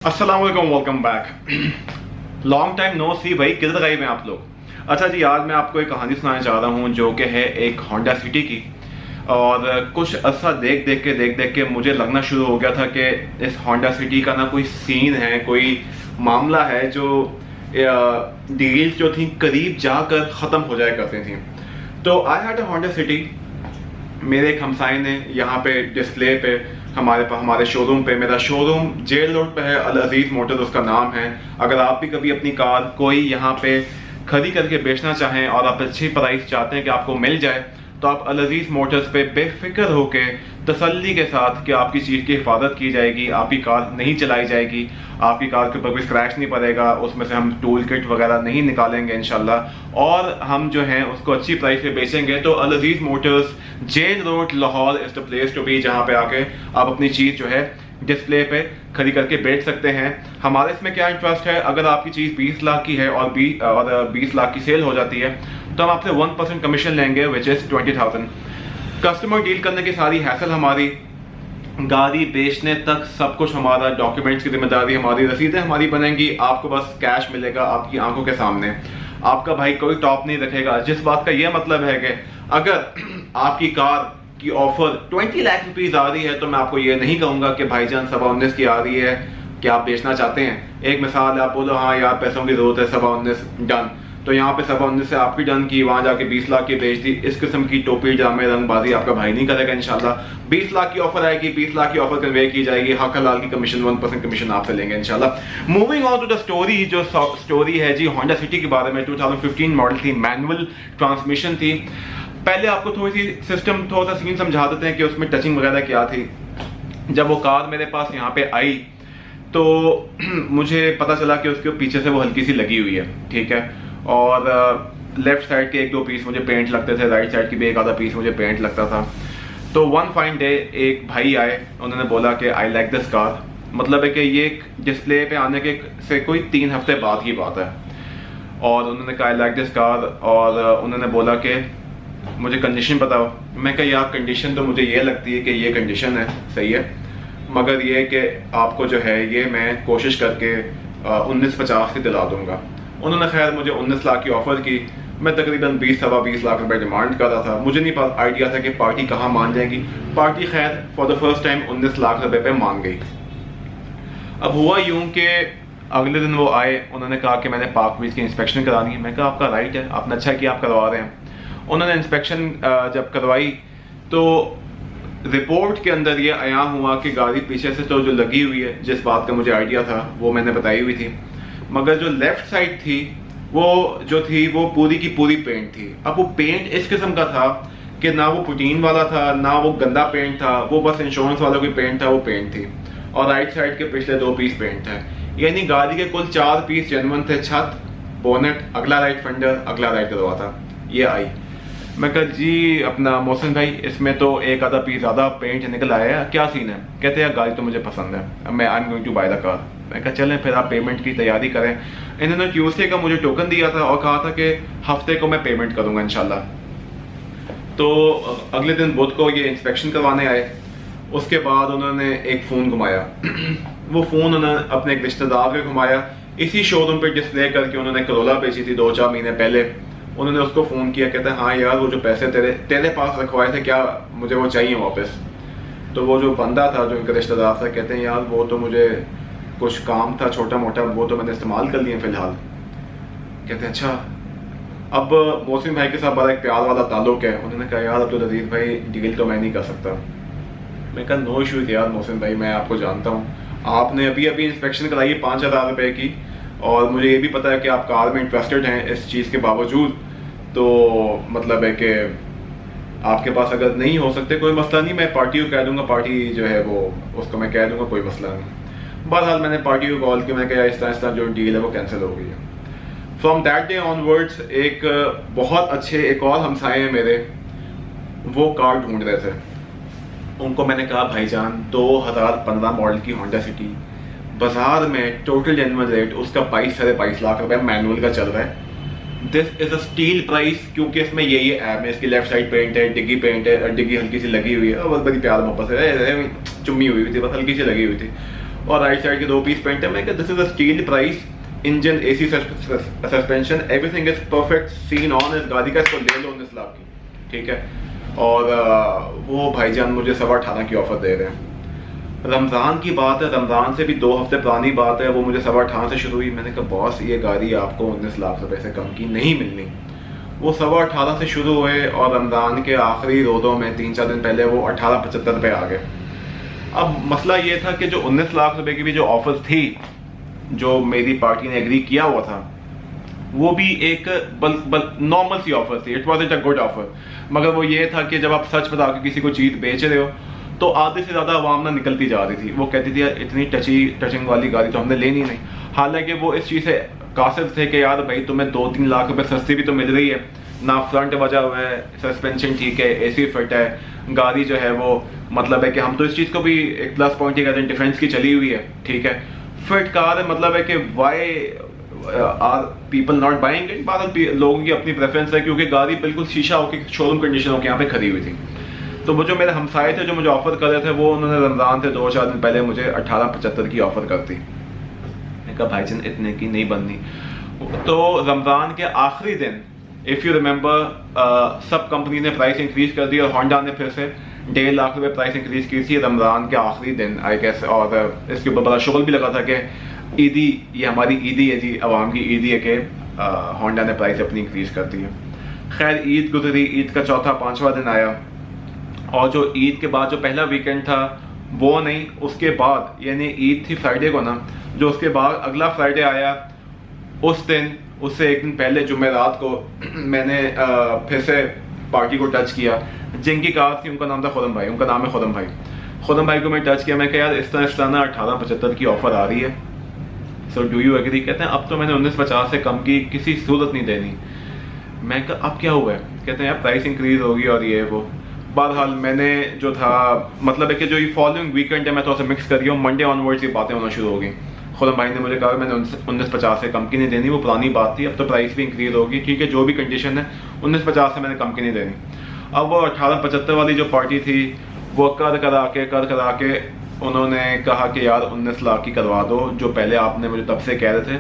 अस्सलाम वालेकुम, welcome back. Long time no see भाई, किधर गए में आप लोग। अच्छा जी, आज मैं आपको एक कहानी सुनाना चाह रहा हूँ जो कि है एक होंडा सिटी की। और कुछ अर्सा देख देख के मुझे लगना शुरू हो गया था कि इस होंडा सिटी का ना कोई सीन है, कोई मामला है जो डील्स जो थी करीब जाकर ख़त्म हो जाया करती थी। तो I had a Honda city. मेरे एक हमसाए ने यहाँ पे डिस्प्ले पे हमारे शोरूम पे, मेरा शोरूम जेल रोड पे है, अल अजीज मोटर्स उसका नाम है। अगर आप भी कभी अपनी कार कोई यहाँ पे खड़ी करके बेचना चाहें और आप अच्छी प्राइस चाहते हैं कि आपको मिल जाए, तो आप अल अजीज मोटर्स पे बेफिक्र होके तसल्ली के साथ कि आपकी चीज़ की हिफाजत की जाएगी, आपकी कार नहीं चलाई जाएगी, आपकी कार के ऊपर कोई स्क्रैच नहीं पड़ेगा, उसमें से हम टूल किट वगैरह नहीं निकालेंगे इंशाल्लाह, और हम जो है उसको अच्छी प्राइस पे बेचेंगे। तो Al Aziz motors jail road Lahore is the place to be, जहाँ पे आके आप अपनी चीज़ जो है डिस्प्ले पे खड़ी करके बेच सकते हैं। हमारे इसमें क्या इंटरेस्ट है, अगर आपकी चीज़ 20 लाख की है और 20 लाख की सेल हो जाती है तो हम आपसे 1% कमीशन लेंगे, विच इज़ 20,000। कस्टमर डील करने की सारी हैसल हमारी, गाड़ी बेचने तक सब कुछ हमारा, डॉक्यूमेंट्स की जिम्मेदारी हमारी, रसीदें हमारी बनेंगी, आपको बस कैश मिलेगा आपकी आंखों के सामने। आपका भाई कोई टॉप नहीं रखेगा, जिस बात का यह मतलब है कि अगर आपकी कार की ऑफर 20 लाख रुपीज आ रही है तो मैं आपको ये नहीं कहूंगा कि भाईजान 19.25 की आ रही है कि आप बेचना चाहते हैं। एक मिसाल है, आप बोलो हाँ यार पैसों की जरूरत है, 19.25 डन, तो यहाँ पे 19.25 से आपकी डन की, वहां जाके 20 लाख की बेच दी। इस किस्म की टोपी ड्रामे रंगबाजी आपका भाई नहीं करेगा इंशाल्लाह। 20 लाख की ऑफर आएगी, 20 लाख की ऑफर कन्वे की जाएगी, हक हलाल की कमीशन 1% कमीशन आपसे लेंगे इंशाल्लाह। Moving on to the story, जो स्टोरी है जी होंडा सिटी के बारे में, 2015 मॉडल थी, मैनुअल ट्रांसमिशन थी। पहले आपको थोड़ी सी सिस्टम, थोड़ा सा सीन समझा देते हैं कि उसमें टचिंग वगैरह क्या थी। जब वो कार मेरे पास यहाँ पे आई तो मुझे पता चला कि उसके पीछे से वो हल्की सी लगी हुई है, ठीक है, और लेफ्ट साइड के 1-2 पीस मुझे पेंट लगते थे, राइट साइड की भी 1 आधा पीस मुझे पेंट लगता था। तो वन फाइन डे एक भाई आए, उन्होंने बोला कि आई लाइक दिस कार। मतलब है कि ये डिस्प्ले पे आने के से कोई 3 हफ्ते बाद की बात है, और उन्होंने कहा आई लाइक दिस कार, और उन्होंने बोला कि मुझे कंडीशन बताओ। मैं कहा यार कंडीशन तो मुझे ये लगती है कि ये कंडीशन है, सही है, मगर ये कि आपको जो है ये मैं कोशिश करके 19.50 की दिला दूंगा। उन्होंने खैर मुझे 19 लाख की ऑफर की। मैं तकरीबन 20-20 लाख रुपए डिमांड कर रहा था। मुझे नहीं आइडिया था कि पार्टी कहाँ मान जाएगी। पार्टी खैर for the first time 19 lakh रुपए पे मान गई। अब हुआ यूं कि अगले दिन वो आए, उन्होंने कहा कि मैंने पार्क ब्रिज की इंस्पेक्शन करानी है। मैं कहा आपका राइट है, आपने अच्छा किया आप करवा रहे हैं। उन्होंने इंस्पेक्शन जब करवाई तो रिपोर्ट के अंदर ये आया हुआ कि गाड़ी पीछे से तो जो लगी हुई है, जिस बात का मुझे आइडिया था वो मैंने बताई हुई थी, मगर जो लेफ्ट साइड थी वो जो थी वो पूरी की पूरी पेंट थी। अब वो पेंट इस किस्म का था कि ना वो पुटीन वाला था ना वो गंदा पेंट था, वो बस इंश्योरेंस वाला कोई पेंट था, वो पेंट थी। और राइट साइड के पिछले 2 पीस पेंट थे, यानी गाड़ी के कुल 4 पीस जेन्युइन थे। छत, बोनेट, अगला राइट फेंडर, अगला राइट दरवाजा। ये आई। मैं कहा जी अपना मोहसिन भाई, इसमें तो 1 आधा पीस ज़्यादा पेंट निकल आया है, क्या सीन है। कहते हैं गाड़ी तो मुझे पसंद है, अब मैं I am going to buy the car. मैं कहा चलें फिर आप पेमेंट की तैयारी करें। इन्होंने ट्यूसडे का मुझे टोकन दिया था और कहा था कि हफ्ते को मैं पेमेंट करूँगा इंशाल्लाह। तो अगले दिन बुध को ये इंस्पेक्शन करवाने आए। उसके बाद उन्होंने एक फ़ोन घुमाया वो फ़ोन उन्होंने अपने एक रिश्तेदार को घुमाया। इसी शोरूम पे डिस्प्ले करके उन्होंने करोला बेची थी 2-4 महीने पहले। उन्होंने उसको फ़ोन किया, कहते हैं हाँ यार वो जो पैसे तेरे पास रखवाए थे, क्या मुझे वो चाहिए वापस। तो वो जो बंदा था, जो इनका रिश्तेदार था, कहते हैं यार वो तो मुझे कुछ काम था छोटा मोटा, वो तो मैंने इस्तेमाल कर लिया फ़िलहाल। कहते हैं अच्छा। अब मोहसिन भाई के साथ बड़ा एक प्यार वाला ताल्लुक है। उन्होंने कहा यार अब तो अजीज़ भाई डील तो मैं नहीं कर सकता। मैं कहा नो इशूज़ यार मोहसिन भाई, मैं आपको जानता हूँ, आपने अभी इंस्पेक्शन कराई है 5,000 रुपये की, और मुझे ये भी पता है कि आप कार में इंटरेस्टेड हैं इस चीज़ के बावजूद। तो मतलब है कि आपके पास अगर नहीं हो सकते कोई मसला नहीं, मैं पार्टी को कह दूंगा, पार्टी जो है वो उसको मैं कह दूंगा, कोई मसला नहीं। बहरहाल मैंने पार्टी को कॉल किया, मैंने कहा इस तरह जो डील है वो कैंसिल हो गई है। फ्रॉम दैट डे ऑनवर्ड्स एक बहुत अच्छे एक और हमसाए हैं मेरे, वो कार ढूंढ रहे थे। उनको मैंने कहा भाईजान 2015 मॉडल की होंडा सिटी बाजार में टोटल जेन्युइन रेट उसका 22-22.5 लाख रुपए मैनुअल का चल रहा है। This is a steal price, क्योंकि इसमें ये ऐप में इसकी लेफ्ट साइड पेंट है, डिग्गी पेंट है, डिग्गी हल्की सी लगी हुई है, बस बड़ी प्यार मोहब्बत है, चुम्मी हुई थी, बस हल्की सी लगी हुई थी। और राइट साइड के 2 पीस पेंट है। मैं कहा this is a steal price, engine, AC suspension, everything is perfect, scene on इस गाड़ी का, इसको ले लो 19 लाख की, ठीक है। और वो भाईजान मुझे 18.25 की ऑफर दे रहे हैं। रमज़ान की बात है, रमज़ान से भी 2 हफ्ते पुरानी बात है, वो मुझे 18.25 से शुरू हुई। मैंने कहा बॉस ये गाड़ी आपको 19 लाख रुपए से कम की नहीं मिलनी। वो 18.25 से शुरू हुए और रमज़ान के आखिरी रोज़ों में 3-4 दिन पहले वो 18.75 पे आ गए। अब मसला ये था कि जो 19 लाख रुपए की भी जो ऑफर थी, जो मेरी पार्टी ने एग्री किया हुआ था, वो भी एक नॉर्मल सी ऑफर थी, it was it a good offer. मगर वो ये था कि जब आप सच बता के किसी को चीज़ बेच रहे हो तो आधे से ज़्यादा आवाम ना निकलती जा रही थी। वो कहती थी यार इतनी टचिंग वाली गाड़ी तो हमने लेनी नहीं। हालांकि वो इस चीज़ से कासिर थे कि यार भाई तुम्हें 2-3 लाख रुपए सस्ती भी तो मिल रही है ना, फ्रंट वजह हुआ है, सस्पेंशन ठीक है, एसी फिट है, गाड़ी जो है वो मतलब है कि हम तो इस चीज़ को भी एक प्लस पॉइंट ही कहते हैं, डिफेंस की चली हुई है, ठीक है, फिट कार है। मतलब है कि why are people not buying it, बाद लोगों की अपनी प्रेफरेंस है, क्योंकि गाड़ी बिल्कुल शीशा होकर शोरूम कंडीशन होकर यहाँ पे खड़ी हुई थी। तो वो जो मेरे हमसाए थे जो मुझे ऑफर कर रहे थे, वो उन्होंने रमज़ान से 2-4 दिन पहले मुझे 18.75 की ऑफर कर दी। मैंने कहा भाईजान इतने की नहीं बननी। तो रमज़ान के आखिरी दिन इफ़ यू रिमेंबर सब कंपनी ने प्राइस इंक्रीज कर दी और होंडा ने फिर से 1.5 लाख रुपए प्राइस इंक्रीज की थी रमज़ान के आखिरी दिन आई गेस। और इसके ऊपर बड़ा शुगल भी लगा था कि ईदी, ये हमारी ईदी है जी, आवाम की ईदी है कि होंडा ने प्राइस अपनी इंक्रीज कर दी है। खैर ईद गुजरी, ईद का 4था-5वां दिन आया और जो ईद के बाद जो पहला वीकेंड था वो नहीं, उसके बाद यानी ईद थी फ्राइडे को ना, जो उसके बाद अगला फ्राइडे आया, उस दिन उससे एक दिन पहले जुमेरात को मैंने फिर से पार्टी को टच किया। जिनकी कार थी उनका नाम था खुरम भाई, उनका नाम है खुरम भाई। खुरम भाई को मैं टच किया, मैं कहा यार इस तरह ना 18.75 की ऑफर आ रही है, सो डू यू एग्री। कहते हैं अब तो मैंने 19.50 से कम की किसी सूरत नहीं देनी। मैं कहा अब क्या हुआ है? कहते हैं यार प्राइस इंक्रीज होगी और ये वो। बहरहाल मैंने जो था मतलब है कि जो ये फॉलोइंग वीकेंड है मैं थोड़ा सा मिक्स कर रही हूँ, मंडे ऑनवर्ड्स ये बातें होना शुरू हो गई। खुरम भाई ने मुझे कहा मैंने 19.50 से कम की नहीं देनी, वो पुरानी बात थी, अब तो प्राइस भी इंक्रीज होगी, ठीक है जो भी कंडीशन है 19.50 से मैंने कम की नहीं देनी। अब वो 18.75 वाली जो पार्टी थी वो कर करा के उन्होंने कहा कि यार 19 लाख की करवा दो, जो पहले आपने मुझे तब से कह रहे थे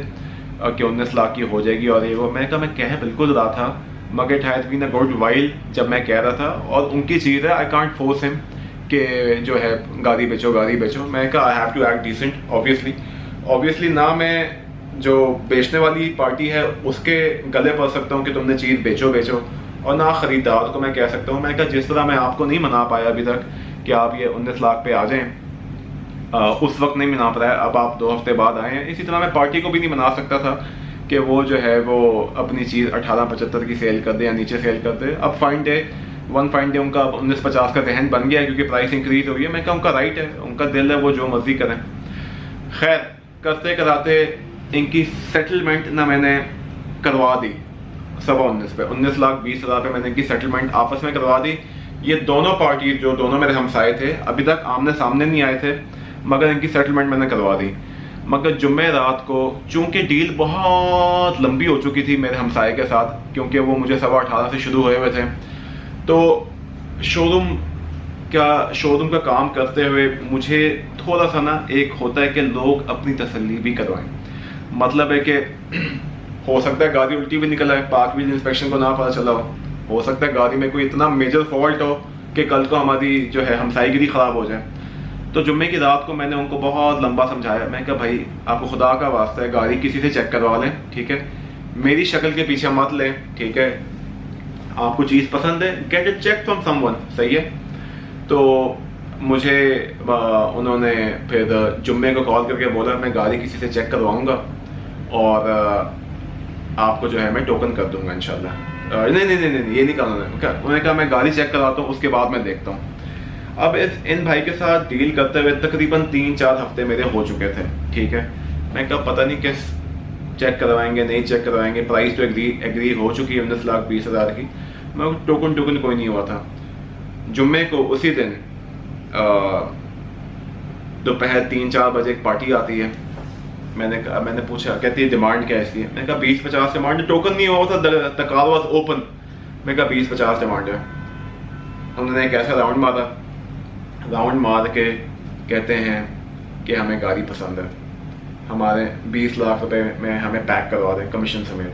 कि 19 लाख की हो जाएगी और ये वो। मैं कहा मैं कह बिल्कुल रहा था, मगर it has been a good while जब मैं कह रहा था, और उनकी चीज़ है, आई कांट फोर्स हिम कि जो है गाड़ी बेचो। मैं कहा I have to act decent obviously ना मैं जो बेचने वाली पार्टी है उसके गले पड़ सकता हूँ कि तुमने चीज़ बेचो, और ना ख़रीदार को मैं कह सकता हूँ। मैं कहा जिस तरह मैं आपको नहीं मना पाया अभी तक कि आप ये 19 लाख पे आ जाएं, उस वक्त नहीं मना पाया, अब आप 2 हफ्ते बाद आए हैं, इसी तरह मैं पार्टी को भी नहीं मना सकता था कि वो जो है वो अपनी चीज़ 18.75 की सेल कर दे या नीचे सेल कर दे। अब वन फाइन डे उनका 19.50 का जहन बन गया है क्योंकि प्राइस इंक्रीज हुई है। मैं कहा उनका राइट है, उनका दिल है, वो जो मर्जी करें। खैर करते कराते इनकी सेटलमेंट ना मैंने करवा दी 19.25 पे, 19,20,000 पे मैंने इनकी सेटलमेंट आपस में करवा दी। ये दोनों पार्टी जो दोनों मेरे हमसाए थे अभी तक आमने सामने नहीं आए थे, मगर इनकी सेटलमेंट मैंने करवा दी। मगर जुम्मे रात को चूंकि डील बहुत लंबी हो चुकी थी मेरे हमसाए के साथ, क्योंकि वो मुझे 18.25 से शुरू हुए हुए थे, तो शोरूम का काम करते हुए मुझे थोड़ा सा ना एक होता है कि लोग अपनी तसल्ली भी करवाएं। मतलब है कि हो सकता है गाड़ी उल्टी भी निकल आए, पार्क व्हील इंस्पेक्शन को ना पता चला हो सकता है गाड़ी में कोई इतना मेजर फॉल्ट हो कि कल को हमारी जो है हमसाईगिरी ख़राब हो जाए। तो जुम्मे की रात को मैंने उनको बहुत लंबा समझाया। मैं कहा भाई आपको खुदा का वास्ता है गाड़ी किसी से चेक करवा लें, ठीक है, मेरी शक्ल के पीछे मत लें, ठीक है, आपको चीज़ पसंद है get it check from someone, सही है। तो मुझे उन्होंने फिर जुम्मे को कॉल करके बोला मैं गाड़ी किसी से चेक करवाऊँगा और आपको जो है मैं टोकन कर दूंगा इंशाल्लाह। नहीं ये नहीं कहा उन्होंने कहा मैं गाड़ी चेक करवाता हूँ उसके बाद मैं देखता हूँ। अब इन भाई के साथ डील करते हुए तकरीबन 3-4 हफ्ते मेरे हो चुके थे, ठीक है। मैं कहा पता नहीं किस चेक करवाएंगे नहीं चेक करवाएंगे, प्राइस तो एग्री हो चुकी है 19,20,000 की, मैं टोकन कोई नहीं हुआ था। जुम्मे को उसी दिन दोपहर 3-4 बजे एक पार्टी आती है। मैंने पूछा, कहती है डिमांड क्या है इसकी? मैंने कहा 20-50 डिमांड, टोकन नहीं हुआ था, तकाल वाज ओपन। मैं कहा 20-50 डिमांड है। उन्होंने एक ऐसा राउंड मार के कहते हैं कि हमें गाड़ी पसंद है, हमारे 20 लाख रुपए में हमें पैक करवा दें कमीशन समेत।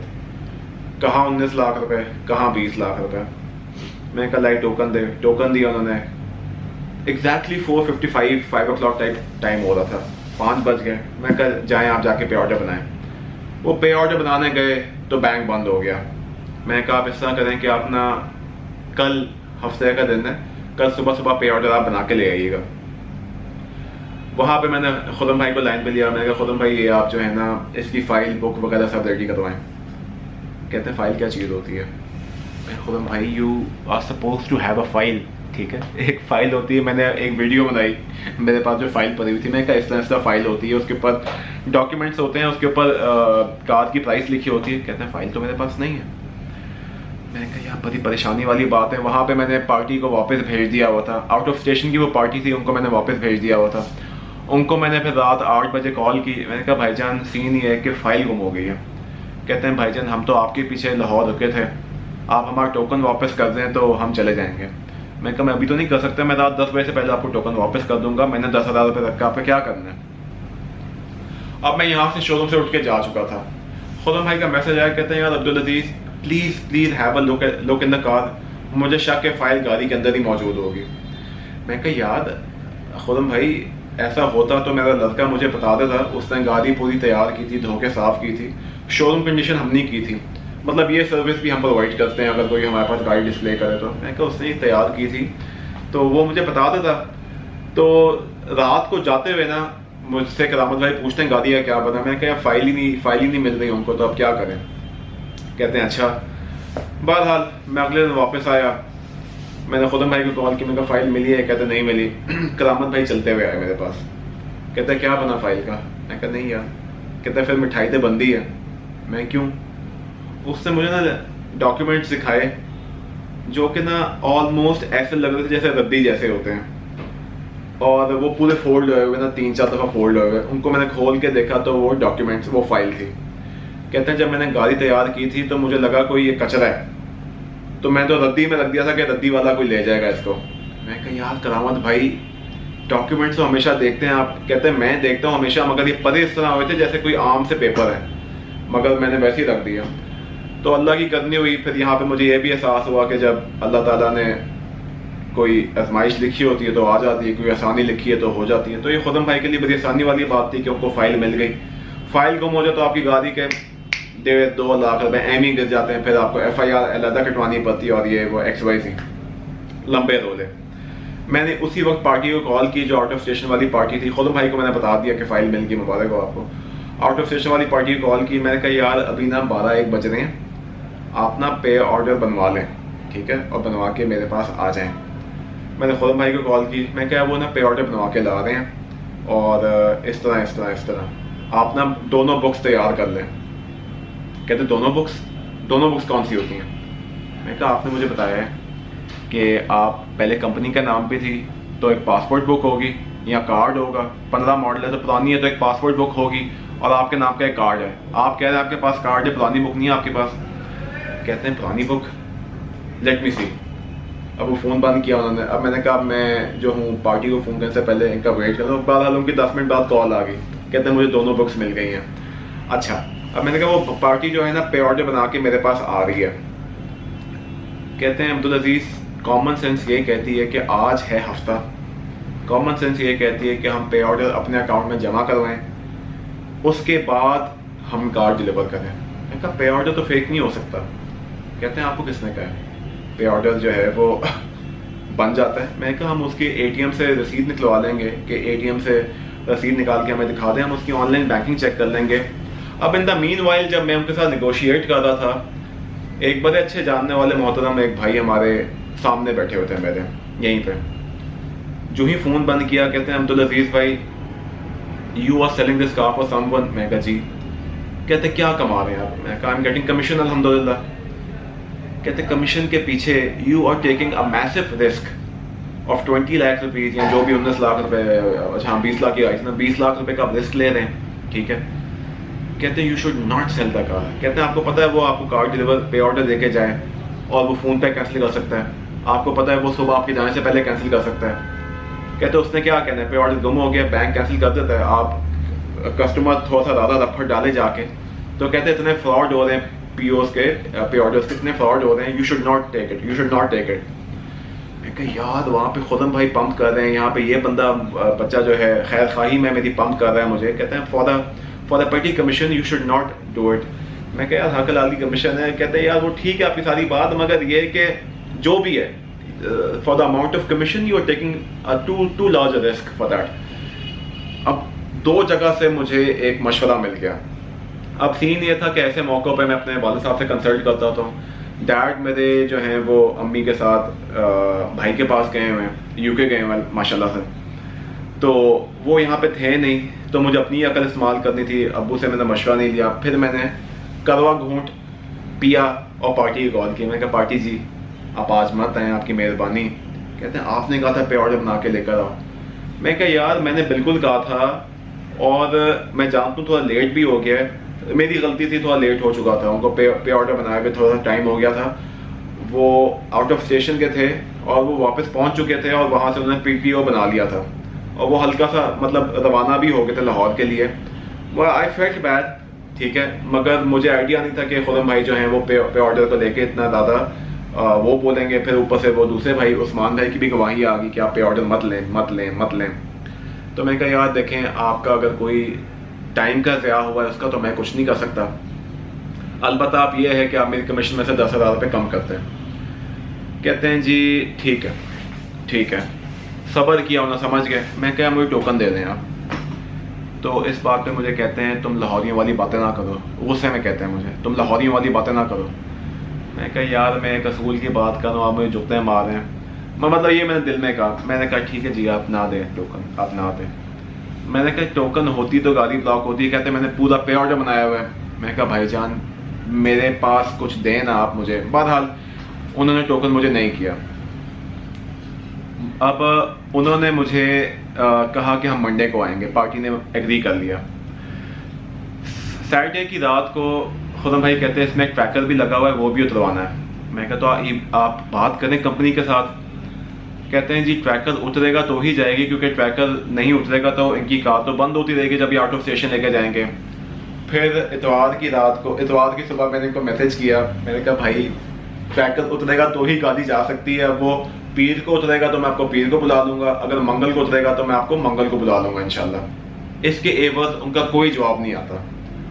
कहाँ 19 लाख रुपए, कहाँ 20 लाख रुपए। मैं कल आई टोकन दिया उन्होंने। एग्जैक्टली 4:55 5 o'clock टाइम हो रहा था, 5 बज गए। मैं कल जाएँ आप जाके पे ऑर्डर बनाएं। वो पे ऑर्डर बनाने गए तो बैंक बंद हो गया। मैं कहा आप इस तरह करें कि आप ना कल हफ्ते का दिन है, कल सुबह पे ऑर्डर आप बना के ले आइएगा। वहाँ पे मैंने खुदम भाई को लाइन पे लिया। मैंने कहा खुदम भाई ये आप जो है ना इसकी फ़ाइल बुक वगैरह सब रेडी करवाएं। कहते हैं फ़ाइल क्या चीज़ होती है? खुदम भाई you are suppose to have a file, ठीक है, एक फ़ाइल होती है। मैंने एक वीडियो बनाई, मेरे पास जो फाइल पड़ी हुई थी, मैंने कहा इस तरह फाइल होती है, उसके ऊपर डॉक्यूमेंट्स होते हैं, उसके ऊपर कार की प्राइस लिखी होती है। कहते हैं फ़ाइल तो मेरे पास नहीं है। मैंने कहा यार बड़ी परेशानी वाली बात है। वहाँ पे मैंने पार्टी को वापस भेज दिया हुआ था, आउट ऑफ स्टेशन की वो पार्टी थी, उनको मैंने वापस भेज दिया हुआ था। उनको मैंने फिर रात 8 बजे कॉल की। मैंने कहा भाईजान सीन ये है कि फ़ाइल गुम हो गई है। कहते हैं भाईजान हम तो आपके पीछे लाहौर रुके थे, आप हमारा टोकन वापस कर दें तो हम चले जाएंगे। मैं कहा मैं अभी तो नहीं कर सकता, मैं रात 10 बजे से पहले आपको टोकन वापस कर दूंगा। मैंने 10,000 रुपये रखा, आपको क्या करना है? अब मैं यहाँ से शोरूम से उठ के जा चुका था। खुदम भाई का मैसेज आया, कहते हैं यार Abdul Aziz please have a look in the car, मुझे शक है फ़ाइल गाड़ी के अंदर ही मौजूद होगी। मैं कहा यार खुदम भाई ऐसा होता तो मेरा लड़का मुझे बता देता, उसने गाड़ी पूरी तैयार की थी, धो के साफ़ की थी, शोरूम कंडीशन हमने की थी, मतलब ये सर्विस भी हम प्रोवाइड करते हैं अगर कोई हमारे पास गाड़ी डिस्प्ले करे तो। मैं कहा उसने तैयार की थी तो वो मुझे बता देता। तो रात को जाते हुए ना मुझसे करामत भाई पूछते हैं गाड़ी का क्या बना। मैंने कहा फ़ाइल ही नहीं मिल रही उनको, तो अब क्या करें? कहते हैं अच्छा। बहरहाल मैं अगले दिन वापस आया, मैंने खुदम भाई को कॉल की, मैंने कहा फ़ाइल मिली है? कहते नहीं मिली। करामत भाई चलते हुए आए मेरे पास, कहते हैं क्या बना फ़ाइल का? मैं कहा नहीं यार। कहते फिर मिठाई तो बंदी है। मैं क्यों? उसने मुझे ना डॉक्यूमेंट्स दिखाए जो कि ना ऑलमोस्ट ऐसे लग रहे थे जैसे रद्दी जैसे होते हैं, और वो पूरे फोल्ड हुए हुए ना, 3-4 दफ़ा फोल्ड हुए हुए। उनको मैंने खोल के देखा तो वो डॉक्यूमेंट्स, वो फाइल थी। कहते हैं जब मैंने गाड़ी तैयार की थी तो मुझे लगा कोई ये कचरा है, तो मैं तो रद्दी में रख दिया था कि रद्दी वाला कोई ले जाएगा इसको। मैं कहा यार करामत भाई डॉक्यूमेंट्स तो हमेशा देखते हैं आप। कहते हैं मैं देखता हूँ हमेशा, मगर ये पदे इस तरह हुए थे जैसे कोई आम से पेपर है, मगर मैंने वैसे ही रख दिया। तो अल्लाह की करनी हुई। फिर यहाँ पे मुझे ये भी एहसास हुआ कि जब अल्लाह ताला ने कोई आजमाइश लिखी होती है तो आ जाती है, कोई आसानी लिखी है तो हो जाती है। तो ये खुदम भाई के लिए बड़ी आसानी वाली बात थी कि उनको फ़ाइल मिल गई। फ़ाइल गुम हो जाए तो आपकी गाड़ी के 1.5-2 लाख रुपए एम ही गिर जाते हैं, फिर आपको FIR अलग कटवानी पड़ती है, और ये वो XYZ लंबे रोले। मैंने उसी वक्त पार्टी को कॉल की जो आउट ऑफ स्टेशन वाली पार्टी थी। खुदम भाई को मैंने बता दिया कि फ़ाइल मिल गई, मुबारक हो आपको। आउट ऑफ स्टेशन वाली पार्टी को कॉल की। मैंने कहा यार अभी ना 12-1 बज रहे हैं, आप ना पे ऑर्डर बनवा लें, ठीक है, और बनवा के मेरे पास आ जाएं। मैंने खुदम भाई को कॉल की। मैं क्या वो ना पे ऑर्डर बनवा के ला रहे हैं, और इस तरह आप ना दोनों बुक्स तैयार कर लें। कहते दोनों बुक्स कौन सी होती हैं? मैं कहा आपने मुझे बताया है कि आप पहले कंपनी के नाम पे थी तो एक पासपोर्ट बुक होगी या कार्ड होगा, 15 मॉडल है तो पुरानी है तो एक पासपोर्ट बुक होगी, और आपके नाम का एक कार्ड है। आप कह रहे हैं आपके पास कार्ड है, पुरानी बुक नहीं है आपके पास। कहते हैं पुरानी बुक, लेट मी सी। अब वो फ़ोन बंद किया उन्होंने। अब मैंने कहा मैं जो हूँ पार्टी को फ़ोन करने से पहले इनका वेट कर रहा हूँ। बहरहाल उनकी 10 मिनट बाद कॉल आ गई, कहते हैं मुझे दोनों बुक्स मिल गई हैं। अच्छा, अब मैंने कहा वो पार्टी जो है ना पे ऑर्डर बना के मेरे पास आ रही है। कहते हैं अब्दुल अजीज़ कॉमन सेंस ये कहती है कि आज है हफ्ता, कॉमन सेंस ये कहती है कि हम पे ऑर्डर अपने अकाउंट में जमा करवाएं, उसके बाद हम कार डिलीवर करें। मैंने कहा पे ऑर्डर तो फेक नहीं हो सकता। कहते हैं आपको किसने कहा है? पे ऑर्डर जो है वो बन जाता है। मैंने कहा हम उसकी ATM से रसीद निकलवा लेंगे कि ATM से रसीद निकाल के हमें दिखा दें, हम उसकी ऑनलाइन बैंकिंग चेक कर लेंगे। अब इन द मीन वाइल जब मैं उनके साथ निगोशिएट कर रहा था, एक बड़े अच्छे जानने वाले मोहतरम एक भाई हमारे सामने बैठे होते हैं मेरे यहीं पे। जो ही फ़ोन बंद किया कहते हैं अब्दुल अजीज़ भाई you are selling this car for someone. मैं कहा जी। कहते क्या कमा रहे हैं आप? मैं कहा आई एम गेटिंग कमीशन अल्हम्दुलिल्लाह। कहते कमीशन के पीछे you are taking a massive risk of 20 lakh rupees या जो भी 19 लाख रुपए, अच्छा 20 लाख की आई ना, 20 लाख रुपए का आप रिस्क ले रहे हैं, ठीक है। कहते हैं you should not sell the car. कहते हैं आपको पता है वो आपको कार डिलीवर पे ऑर्डर देके जाए और वो फ़ोन पे कैंसिल कर सकता है, आपको पता है वो सुबह आपके जाने से पहले कैंसिल कर सकता है। कहते उसने क्या कहना है, पे ऑर्डर गुम हो गया, बैंक कैंसिल कर देता है, आप कस्टमर थोड़ा सा ज़्यादा रफड़ डाले जाके, तो कहते हैं इतने फ्रॉड हो रहे हैं पीओस के, पे ऑर्डर्स कितने फ्रॉड हो रहे हैं, you should not take it, you should not take it. मैं कहा यार वहाँ पे खुदम भाई पंप कर रहे हैं, यहाँ पे ये बंदा बच्चा जो है खैर खाही में मेरी पंप कर रहा है मुझे, कहते हैं फॉर द पेटी commission you should not do it. मैं कहा यार हक हलाल की कमीशन है, कहते हैं यार वो ठीक है आपकी सारी बात, मगर ये कि जो भी है for the amount of commission you are taking too large a risk for that. अब 2 जगह से मुझे एक मशवरा मिल गया। अब सीन ये था कि ऐसे मौक़ों पे मैं अपने वालिद साहब से कंसल्ट करता था। डैड मेरे जो हैं वो अम्मी के साथ भाई के पास गए हुए हैं, यूके गए हुए हैं माशाल्लाह से, तो वो यहाँ पे थे नहीं, तो मुझे अपनी अकल इस्तेमाल करनी थी। अब्बू से मैंने मशवरा नहीं लिया, फिर मैंने करवा घूंट पिया और पार्टी की कॉल की। मैं कहा पार्टी जी आप आज मत आएँ, आपकी मेहरबानी। कहते हैं आपने कहा था पे ऑर्डर बना के लेकर आओ। मैं कहा यार मैंने बिल्कुल कहा था, और मैं जानता हूँ थोड़ा लेट भी हो गया है, मेरी गलती थी, थोड़ा लेट हो चुका था, उनको पे ऑर्डर बनाए हुए थोड़ा सा टाइम हो गया था। वो आउट ऑफ स्टेशन के थे और वो वापस पहुंच चुके थे, और वहाँ से उन्होंने पीपीओ बना लिया था, और वो हल्का सा मतलब रवाना भी हो गए थे लाहौर के लिए। आई फेल्ट बैड, ठीक है, मगर मुझे आइडिया नहीं था कि खुदम भाई जो हैं वो पे ऑर्डर को लेके इतना ज़्यादा वो बोलेंगे। फिर ऊपर से वो दूसरे भाई उस्मान भाई की भी गवाही आ गई कि आप पे ऑर्डर मत लें मत लें मत लें। तो मैं कहा यार देखें आपका अगर कोई टाइम का ज़या हुआ है उसका तो मैं कुछ नहीं कर सकता, अलबत्ता आप ये है कि आप मेरी कमीशन में से 10,000 रुपये कम करते हैं। कहते हैं जी ठीक है ठीक है, सब्र किया उन्हें, समझ गए। मैं क्या मुझे टोकन दे दें आप। तो इस बात पे मुझे कहते हैं तुम लाहौरियों वाली बातें ना करो, गुस्से में कहते हैं मुझे तुम लाहौरियों वाली बातें ना करो। मैं कहा यार मैं एक असूल की बात करूँ, आप मुझे जुत्ते मार रहे हैं। मैं मतलब ये मैंने दिल में कहा। मैंने कहा ठीक है जी आप ना दें टोकन, आप ना दें। मैंने कहा टोकन होती तो गाड़ी ब्लॉक होती। कहते मैंने पूरा पे ऑर्डर बनाया हुआ है। मैं कहा भाईजान मेरे पास कुछ दें ना आप मुझे। बहरहाल उन्होंने टोकन मुझे नहीं किया। अब उन्होंने मुझे कहा कि हम मंडे को आएंगे, पार्टी ने एग्री कर लिया। सैटरडे की रात को खुदम भाई कहते हैं इसमें एक ट्रैकर भी लगा हुआ है, वो भी उतरवाना है। मैं कहता तो आप बात करें कंपनी के साथ। कहते हैं जी ट्रैकर उतरेगा तो ही जाएगी, क्योंकि ट्रैकर नहीं उतरेगा तो इनकी कार तो बंद होती रहेगी जब ये आउट ऑफ स्टेशन लेके जाएंगे। फिर इतवार की सुबह मैंने इनको मैसेज किया। मैंने कहा भाई ट्रैकर उतरेगा तो ही गाड़ी जा सकती है। अब वो पीर को उतरेगा तो मैं आपको पीर को बुला लूँगा, अगर मंगल को उतरेगा तो मैं आपको मंगल को बुला लूँगा इंशाल्लाह। इसके एवज उनका कोई जवाब नहीं आता।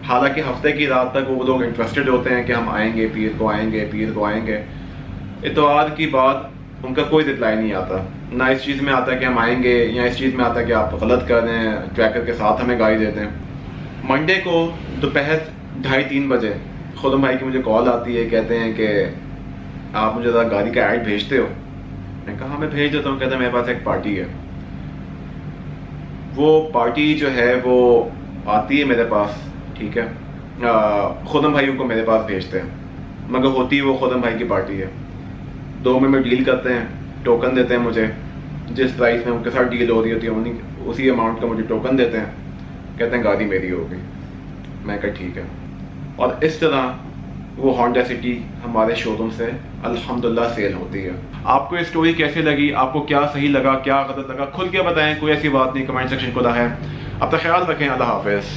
हालांकि हफ्ते की रात तक वो लोग इंटरेस्टेड होते हैं कि हम आएंगे, पीर को आएंगे। इतवार की बाद उनका कोई रिप्लाई नहीं आता, ना इस चीज़ में आता है कि हम आएंगे, या इस चीज़ में आता है कि आप गलत कर रहे हैं, ट्रैकर के साथ हमें गाड़ी देते हैं। मंडे को दोपहर 2:30-3 बजे खुदम भाई की मुझे कॉल आती है। कहते हैं कि आप मुझे ज़रा गाड़ी का ऐड भेजते हो। मैं कहा मैं भेज देता हूँ। कहते हैं मेरे पास एक पार्टी है। वो पार्टी जो है वो आती है मेरे पास, ठीक है, खुदम भाई को मेरे पास भेजते हैं, मगर होती वो खुदम भाई की पार्टी है। 2 में डील करते हैं, टोकन देते हैं मुझे, जिस प्राइस में उनके साथ डील हो रही होती है उसी अमाउंट का मुझे टोकन देते हैं। कहते हैं गाड़ी मेरी होगी। मैं कहा ठीक है। और इस तरह वो होंडा सिटी हमारे शोरूम से अल्हम्दुलिल्लाह सेल होती है। आपको ये स्टोरी कैसे लगी, आपको क्या सही लगा क्या गलत लगा, खुल के बताएं, कोई ऐसी बात नहीं, कमेंट सेक्शन खुला है। अपना ख्याल रखें, अल्लाह हाफिज़।